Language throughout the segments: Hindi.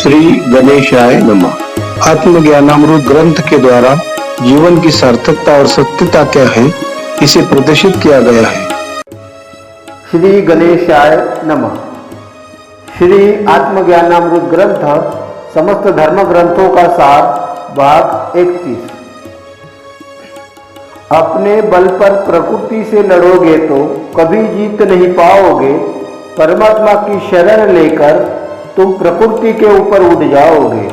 श्री गणेशाय नमः। आत्मज्ञानामृत ग्रंथ के द्वारा जीवन की सार्थकता और सत्यता क्या है, इसे प्रदर्शित किया गया है। श्री गणेशाय नमः। श्री आत्मज्ञानामृत ग्रंथ समस्त धर्म ग्रंथों का सार, भाग 31। अपने बल पर प्रकृति से लड़ोगे तो कभी जीत नहीं पाओगे। परमात्मा की शरण लेकर तुम प्रकृति के ऊपर उठ जाओगे।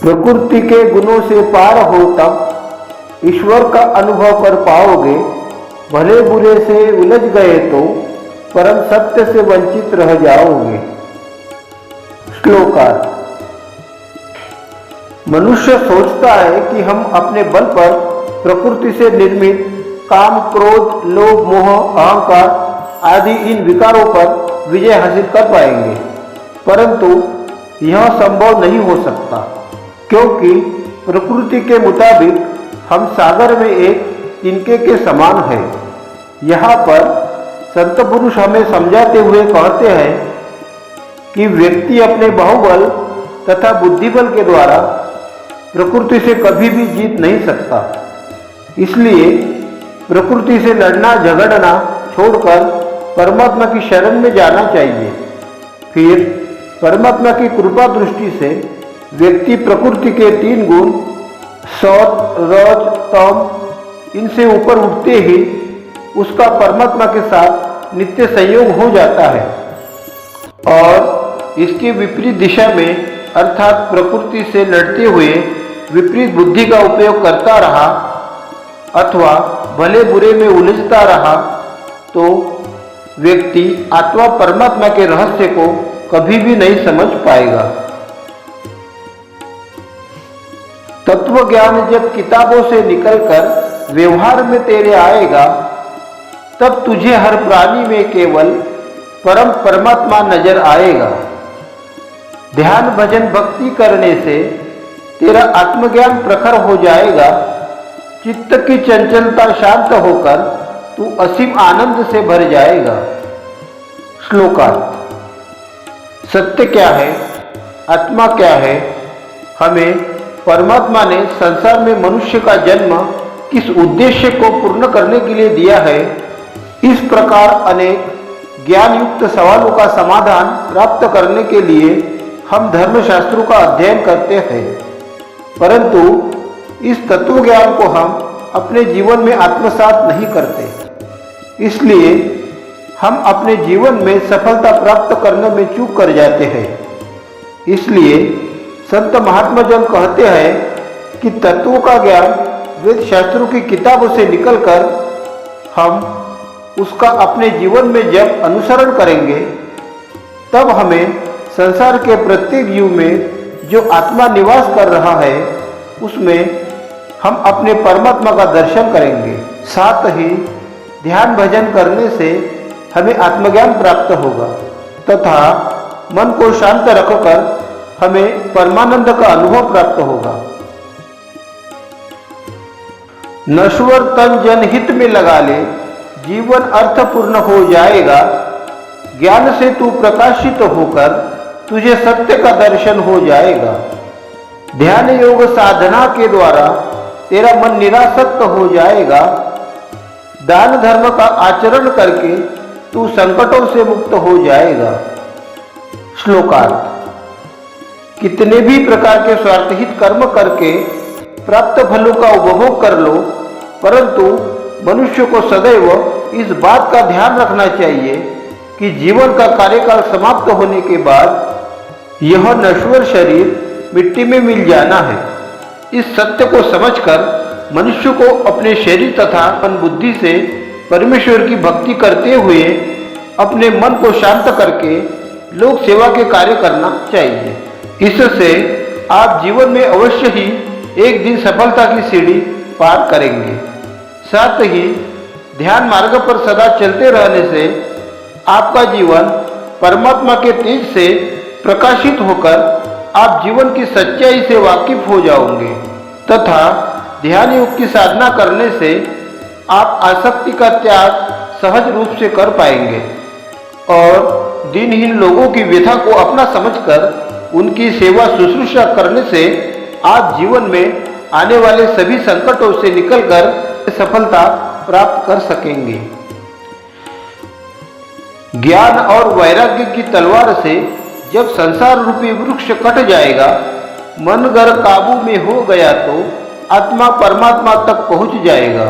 प्रकृति के गुणों से पार हो तब ईश्वर का अनुभव कर पाओगे। भले बुरे से उलझ गए तो परम सत्य से वंचित रह जाओगे। श्लोकार्थ। मनुष्य सोचता है कि हम अपने बल पर प्रकृति से निर्मित काम, क्रोध, लोभ, मोह, अहंकार आदि इन विकारों पर विजय हासिल कर पाएंगे, परंतु यह संभव नहीं हो सकता, क्योंकि प्रकृति के मुताबिक हम सागर में एक तिनके के समान है। यहाँ पर संत पुरुष हमें समझाते हुए कहते हैं कि व्यक्ति अपने बाहुबल तथा बुद्धिबल के द्वारा प्रकृति से कभी भी जीत नहीं सकता। इसलिए प्रकृति से लड़ना झगड़ना छोड़कर परमात्मा की शरण में जाना चाहिए। फिर परमात्मा की कृपा दृष्टि से व्यक्ति प्रकृति के 3 गुण सत, रज, तम इनसे ऊपर उठते ही उसका परमात्मा के साथ नित्य संयोग हो जाता है और इसके विपरीत दिशा में अर्थात प्रकृति से लड़ते हुए विपरीत बुद्धि का उपयोग करता रहा अथवा भले बुरे में उलझता रहा तो व्यक्ति आत्मा परमात्मा के रहस्य को कभी भी नहीं समझ पाएगा। तत्व ज्ञान जब किताबों से निकलकर व्यवहार में तेरे आएगा, तब तुझे हर प्राणी में केवल परम परमात्मा नजर आएगा। ध्यान, भजन, भक्ति करने से तेरा आत्मज्ञान प्रखर हो जाएगा। चित्त की चंचलता शांत होकर तू असीम आनंद से भर जाएगा। श्लोकार्थ। सत्य क्या है, आत्मा क्या है, हमें परमात्मा ने संसार में मनुष्य का जन्म किस उद्देश्य को पूर्ण करने के लिए दिया है, इस प्रकार अनेक ज्ञान युक्त सवालों का समाधान प्राप्त करने के लिए हम धर्मशास्त्रों का अध्ययन करते हैं, परंतु इस तत्व ज्ञान को हम अपने जीवन में आत्मसात नहीं करते। इसलिए हम अपने जीवन में सफलता प्राप्त करने में चूक कर जाते हैं। इसलिए संत महात्मा जन कहते हैं कि तत्वों का ज्ञान वेद शास्त्रों की किताबों से निकलकर हम उसका अपने जीवन में जब अनुसरण करेंगे, तब हमें संसार के प्रत्येक जीव में जो आत्मा निवास कर रहा है उसमें हम अपने परमात्मा का दर्शन करेंगे। साथ ही ध्यान भजन करने से हमें आत्मज्ञान प्राप्त होगा तथा मन को शांत रखकर हमें परमानंद का अनुभव प्राप्त होगा। नश्वर तन जनहित में लगा ले, जीवन अर्थपूर्ण हो जाएगा। ज्ञान से तू प्रकाशित होकर तुझे सत्य का दर्शन हो जाएगा। ध्यान योग साधना के द्वारा तेरा मन निरासक्त हो जाएगा। दान धर्म का आचरण करके तू संकटों से मुक्त हो जाएगा। श्लोकार्थ। कितने भी प्रकार के स्वार्थहित कर्म करके प्राप्त फलों का उपभोग कर लो, परंतु मनुष्य को सदैव इस बात का ध्यान रखना चाहिए कि जीवन का कार्यकाल समाप्त होने के बाद यह नश्वर शरीर मिट्टी में मिल जाना है। इस सत्य को समझकर मनुष्य को अपने शरीर तथा मन बुद्धि से परमेश्वर की भक्ति करते हुए अपने मन को शांत करके लोक सेवा के कार्य करना चाहिए। इससे आप जीवन में अवश्य ही एक दिन सफलता की सीढ़ी पार करेंगे। साथ ही ध्यान मार्ग पर सदा चलते रहने से आपका जीवन परमात्मा के तेज से प्रकाशित होकर आप जीवन की सच्चाई से वाकिफ हो जाओगे तथा ध्यान योग की साधना करने से आप आसक्ति का त्याग सहज रूप से कर पाएंगे और दिनहीन लोगों की व्यथा को अपना समझकर उनकी सेवा शुश्रूषा करने से आप जीवन में आने वाले सभी संकटों से निकलकर सफलता प्राप्त कर सकेंगे। ज्ञान और वैराग्य की तलवार से जब संसार रूपी वृक्ष कट जाएगा, मन अगर काबू में हो गया तो आत्मा परमात्मा तक पहुंच जाएगा।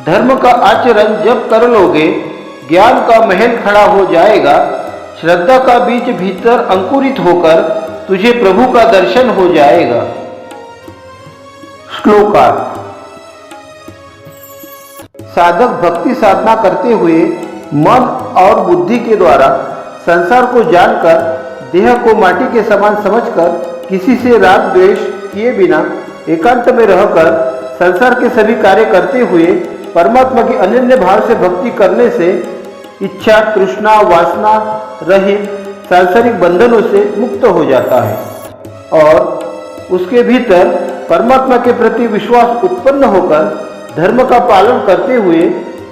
धर्म का आचरण जब कर लोगे, ज्ञान का महल खड़ा हो जाएगा, श्रद्धा का बीज भीतर अंकुरित होकर तुझे प्रभु का दर्शन हो जाएगा। श्लोकार्थ। साधक भक्ति साधना करते हुए मन और बुद्धि के द्वारा संसार को जानकर, देह को माटी के समान समझकर, किसी से राग द्वेष किए बिना एकांत में रहकर संसार के सभी कार्य करते हुए परमात्मा की अनन्य भाव से भक्ति करने से इच्छा, तृष्णा, वासना रहित सांसारिक बंधनों से मुक्त हो जाता है और उसके भीतर परमात्मा के प्रति विश्वास उत्पन्न होकर धर्म का पालन करते हुए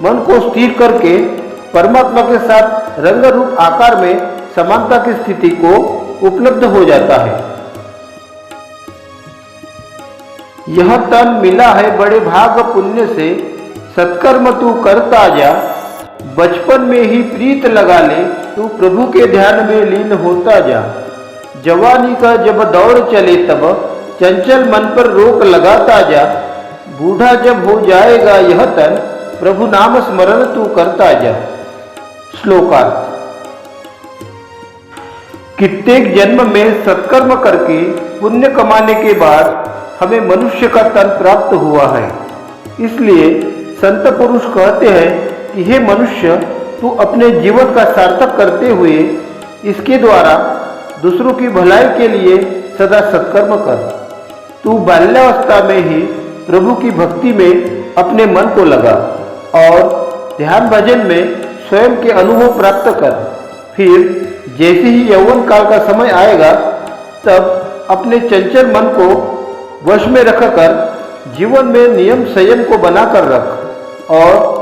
मन को स्थिर करके परमात्मा के साथ रंग रूप आकार में समानता की स्थिति को उपलब्ध हो जाता है। यह तन मिला है बड़े भाग पुण्य से, सत्कर्म तू करता जा, बचपन में ही प्रीत लगा ले, तू प्रभु के ध्यान में लीन होता जा। जवानी का जब दौर चले तब चंचल मन पर रोक लगाता जा, बूढ़ा जब हो जाएगा यह तन, प्रभु नाम स्मरण तू करता जा। श्लोकार्थ। कितने जन्म में सत्कर्म करके पुण्य कमाने के बाद हमें मनुष्य का तन प्राप्त हुआ है। इसलिए संत पुरुष कहते हैं कि हे मनुष्य, तू अपने जीवन का सार्थक करते हुए इसके द्वारा दूसरों की भलाई के लिए सदा सत्कर्म कर। तू बाल्यावस्था में ही प्रभु की भक्ति में अपने मन को लगा और ध्यान भजन में स्वयं के अनुभव प्राप्त कर। फिर जैसे ही यौवन काल का समय आएगा, तब अपने चंचल मन को वश में रखकर जीवन में नियम संयम को बनाकर रख और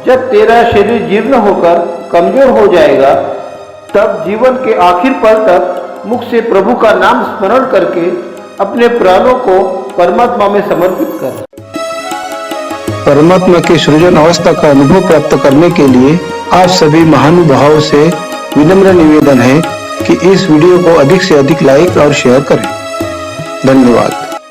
जब तेरा शरीर जीर्ण होकर कमजोर हो जाएगा, तब जीवन के आखिर पल तक मुख से प्रभु का नाम स्मरण करके अपने प्राणों को परमात्मा में समर्पित कर। परमात्मा की सृजन अवस्था का अनुभव प्राप्त करने के लिए आप सभी महानुभावों से विनम्र निवेदन है कि इस वीडियो को अधिक से अधिक लाइक और शेयर करें। धन्यवाद।